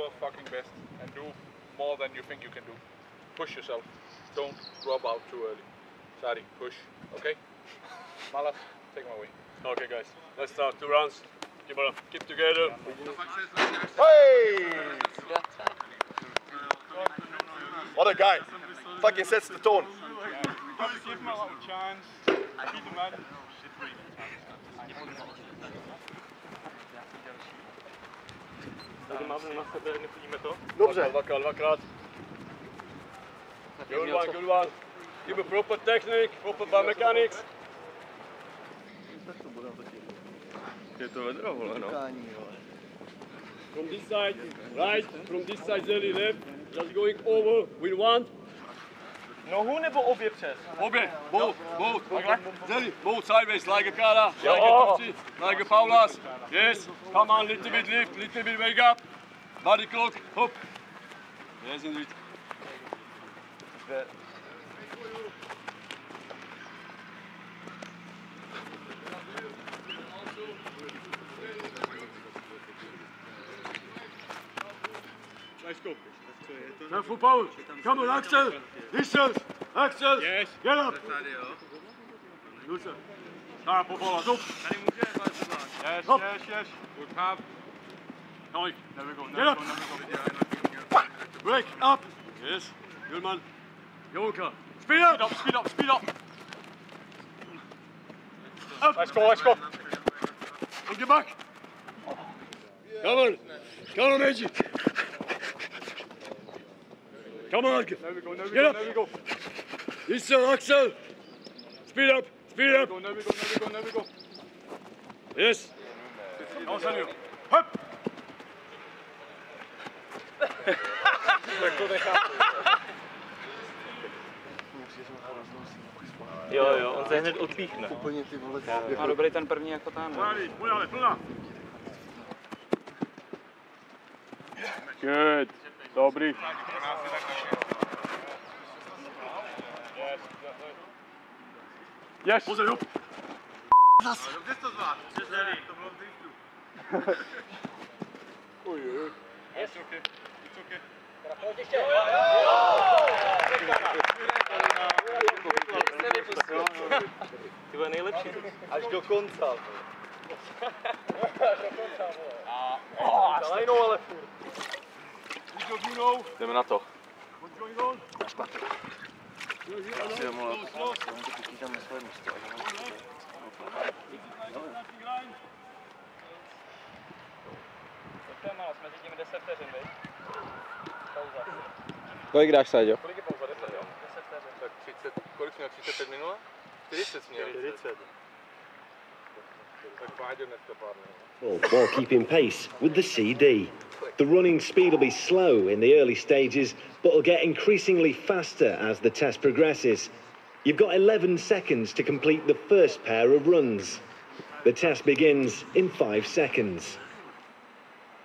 your fucking best and do more than you think you can do. Push yourself. Don't drop out too early. Sáďu, push. Okay? Malas, take him away. Okay, guys. Let's start 2 rounds. Keep together. Hey! What a guy! Fucking sets the tone. Give him a little chance. Keep him in. Tady máme na sebe, nechodíme to? Dobře. Dvakrát. Good one. Give a proper technique, proper biomechanics. Je to vedro, vole, no. From this side, right, from this side, Zeli, left, just going over with one. Nohu nebo obě přes? Obě, both. Zeli, both sideways, like a Kara, like a Tufci, like a Paulas. Yes, come on, little bit lift, little bit wake up. Body clock, hop. Yes, indeed. Nice go. Careful, Paul. Come on, Axel. Distance. Axel. Yes. Get up. Looser. Daar, Paul. Up. Yes. Good half. Come there we go. Get up. Break up. Yes. Good man. Jonka. Speed up. Up. Let's go. On your back. Come on, Magic. Come on. There we go. This Axel. Speed up. There we go. Yes. Now, Sáďu. Hop. Jo, on se hned odpíchne. Má dobrý ten první jako ten. Plná. Good. Dobrý. Yes. Pozor, hop. Dobře to zvlád. To bylo v driftu. It's okay. Ty bude nejlepší. Až do konce. Ale furt. Jdeme na to. Asi domů, ale to počítám na svoje místo. Mezi tím 10 vteřin, viď? Pauza. Kolik dáš, Sáďo? Kolik je pauza? 10, jo? 10 vteřin. Tak 30, kolik měl? 35 minule? 40 měl. 40. Tak Sáďu dneska pár minut. While keeping pace with the CD. The running speed will be slow in the early stages, but will get increasingly faster as the test progresses. You've got 11 seconds to complete the first pair of runs. The test begins in 5 seconds.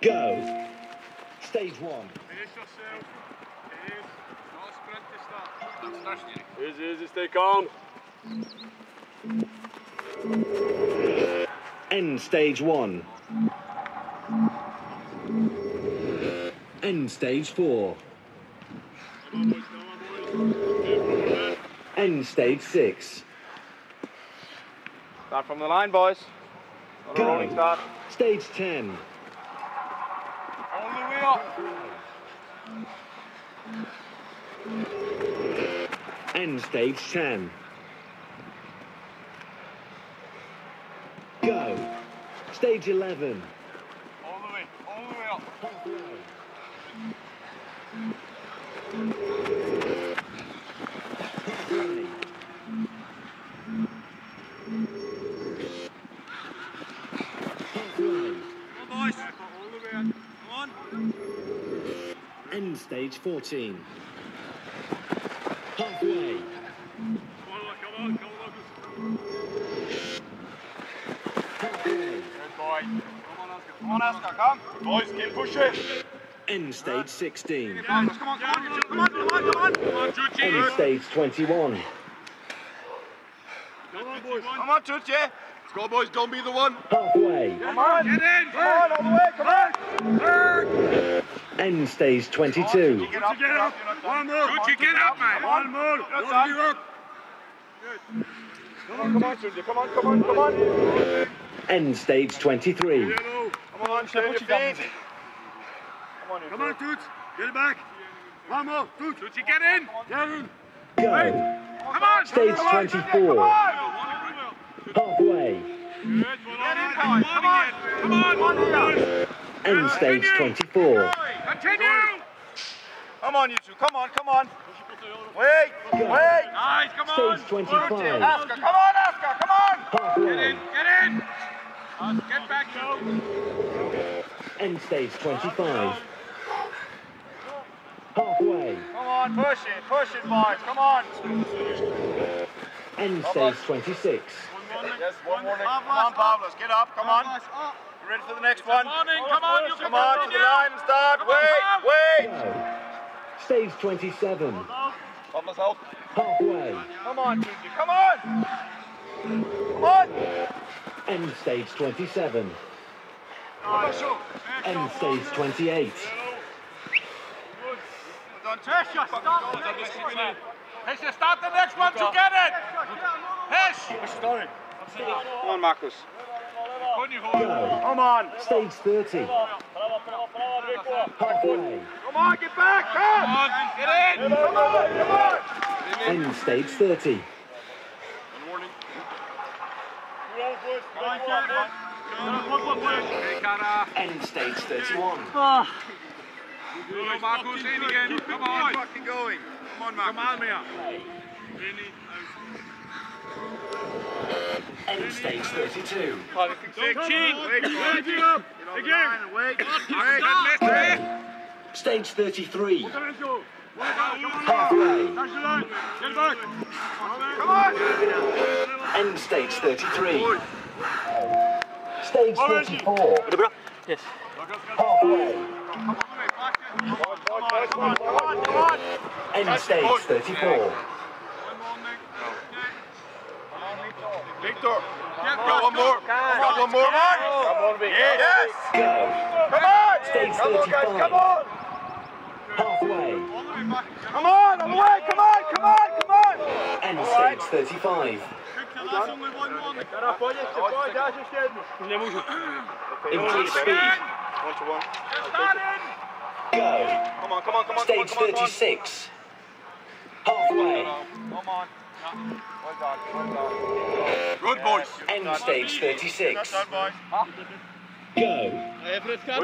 Go! Stage 1. Finish yourself. No sprint to start. Easy, stay calm. End stage 1. End stage 4. End stage 6. Start from the line, boys. Go. Rolling start. Stage 10. All the way up. End stage 10. Go. Stage 11. All the way up. End stage 14. Halfway. Come on. Good boy. Come on, Oscar, come. Boys, keep pushing. End stage 16. Come on, Chuchi. End stage 21. Come on, boys. Come on, Chuchi. Let's go, boys. Don't be the one. Halfway. Come on. Get in. Come on, all the way. Come on. End stage 22. Get up. One more. Get up, man. One more. Don't give up. Come on, Sunday. Come on. End stage 23. Come on, stay on your feet. Come on, Toots. Get it back. One more. Toots, get in. Get in. Go. Come on. Stage 24. Halfway. Come on. End stage 24. Continue. Come on, you two. Come on. Wait. Nice, come on. Stage 25. Come on, Oscar. Come on. Halfway. Get in. Get back, Joe. End stage 25. Halfway. Come on, push it, boys. Come on. End stage 26. Yes, one more. Come on, Pavlos, get up. Come on. You ready for the next one? Come on, to the line and start. Wait. Go. Stage 27. Pavlos out. Halfway. Come on, Tucci. Come on. End stage 27. End stage 28. Hesh, start the next one to get it. Hesh. Come on, Marcus. Go. Come on. Stage 30. Halfway. Come on, get back. Come on. Get in. Come on. End stage 30. End stage 31. Marcus, in again. Come on. Fucking going. Come on, Marcus. Come on, Mia. End stage 32. Wait up. Again. Wait. Stage 33. Halfway. Get back. Come on. End stage 33. Stage 34. Yes. Halfway. Come on. End stage 34. Victor. Got one more. Got one more. Come on, Victor. Yes. Go. Come on. Stage Come on, guys. 35. Come on. Halfway. Come on. On the way. Come on. End stage 35. Increase speed. Go. Come on. Stage 36. Halfway. Come on. Well done. Good boys. End stage 36. Well done, boys. Go.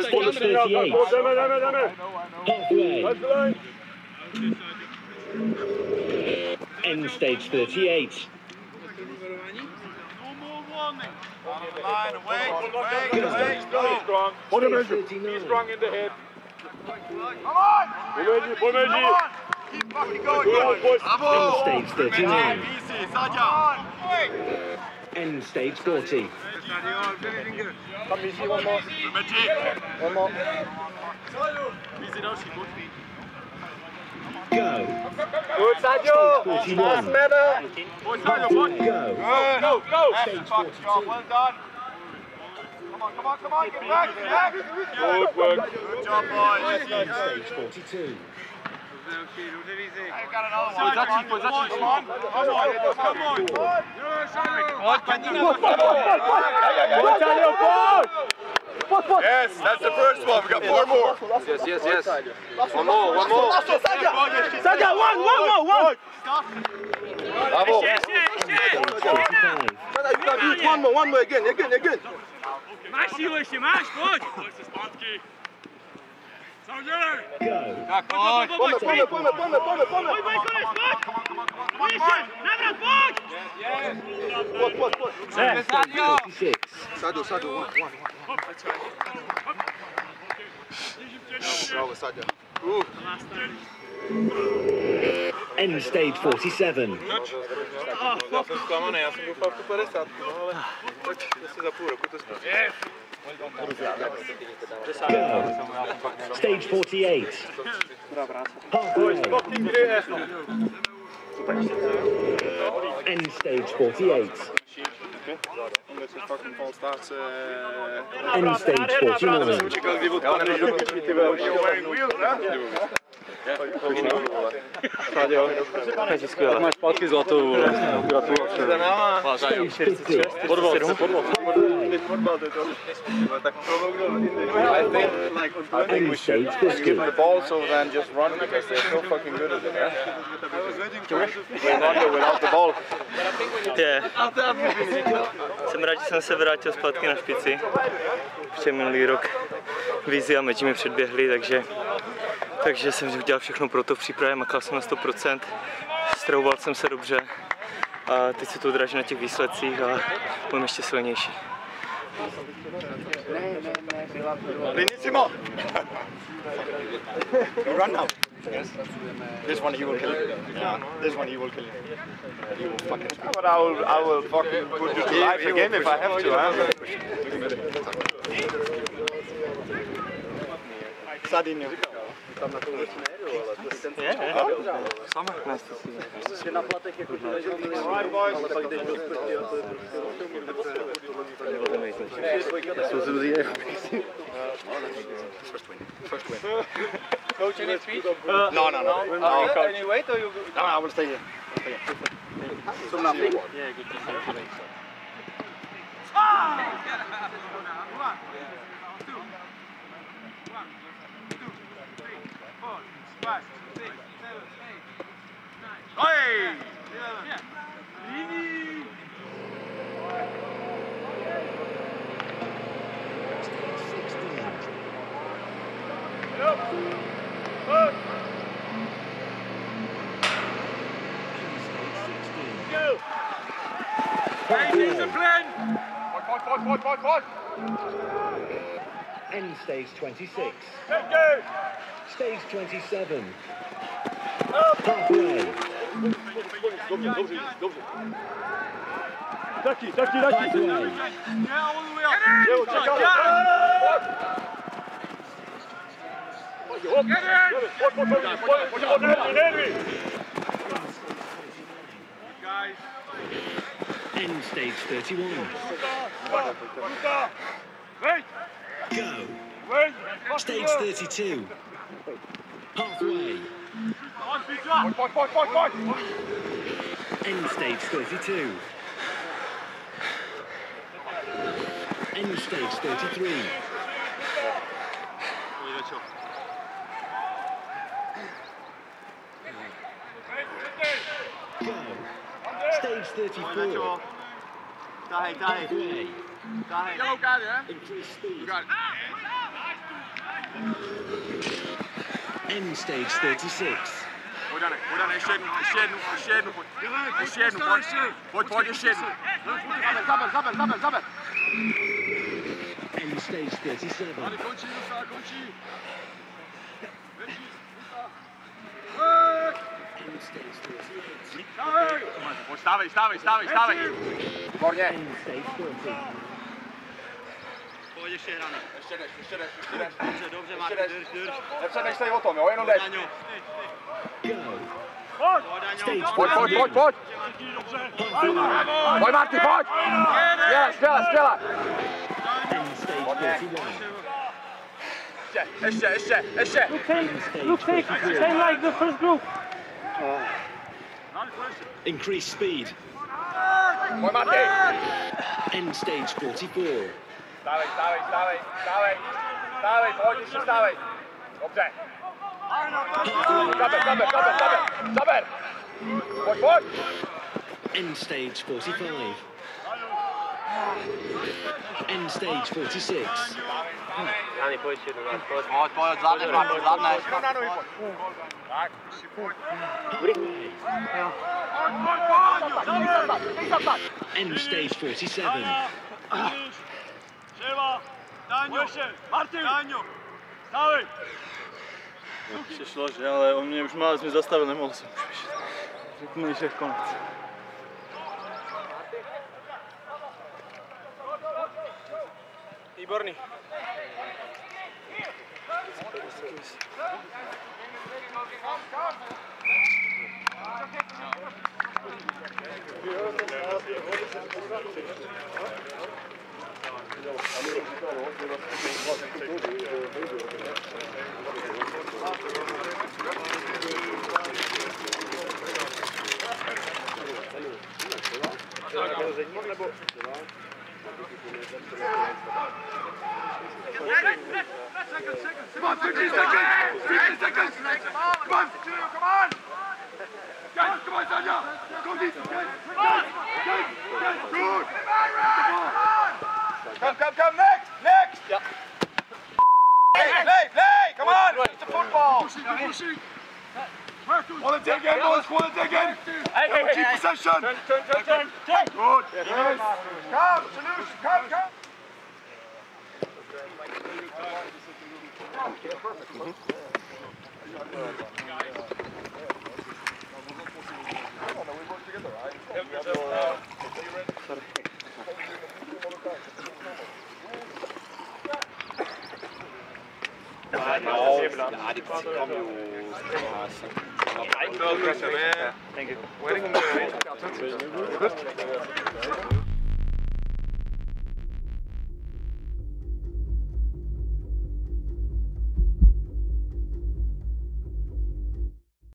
Stage 38. Halfway. End stage 38. On the line. Wait. Go. Stage 39. Strong in the head. Come on. Keep fucking going. End stage 39. Easy. Sáďu. End stage 40. Come easy. One more. One more. Easy, další. Go. Good, Sáďu. Stage 41. Go. Go. Stage 42. Well done. Come on. Get back. Good work. Good job, boys. End stage 42. I've got another one. Come on. Yes, that's the first one. We got 4 more. Yes. One more. Sáďu, one. Bravo. Stage 45. One more again. Máš sílu ještě, máš, pojď. Go. Pojďme. End stage 36. Sáďu. Bravo, Sáďu. End stage 47. Já jsem zklamaný, já jsem doufal v tu 50, no ale tak asi za půl roku to zkusím. Go. Stage 48. Halfway. End stage 48. End stage 49. Sáďo, takže skvěle. Máš pátky zlatou. Gratulace. Stage 50. Podvod. I think we should just give the ball so then just run because they're so fucking good at it. We're not without the ball. Jsem rád, že jsem se vrátil zpátky na špici. Protože minulý rok Vizi a Meči mi předběhli, takže jsem udělal všechno pro to v přípravě, makal jsem na 100%, stravoval jsem se dobře a teď se to odráží na těch výsledcích a budeme ještě silnější. Benissimo! Run now. This one he will kill you. This one he will kill you. You will fucking. But I will fucking put you to life again if I have to. Sardinio. First win. Coach, any speech? No. Any weight or you? No, I will stay here. So nothing? Yeah, good to see you. End stage 26. Stage 27. Halfway. Taki. Halfway. End stage 31. Go. Stage 32. Halfway. End stage 32. End stage 33. Go. Stage 34. Halfway. Increase speed. End stage 36. End stage 37. End stage 38. Stávej. End stage 40. Pojď ještě hraný. Ještě jdeš. Dobře, Martin, drž. Nepřemýšlej o tom, jo, jenom jdeš. Go. Stage Pojď. 41. Pojď, Marty, pojď! Skvěle. End stage 41. Ještě. Look, same like the first group. Increase speed. Pojď, Marty! End stage 44. Stávej, pojď, ještě stávej. Dobře. Zaber. Pojď. End stage 45. End stage 46. Ani pojď jednou, pojď. Pojď, zvládneš. Tak. End stage 47. Přišlo, že, ale on mě už má, mě zastavil, nemohl jsem už vyšet. Řekl mi, že je konec. Výborný. Come on, 15 seconds! 15 seconds! Come on! Come on! Guys, come on, Sáďu! Go deep! Good! Come, next! Next! Ja. Play! Come on! It's a football! Pushing! Quality again, boys! Quality again! Keep possession! Turn! Good! Yes! Come, solution! Come! Thank you.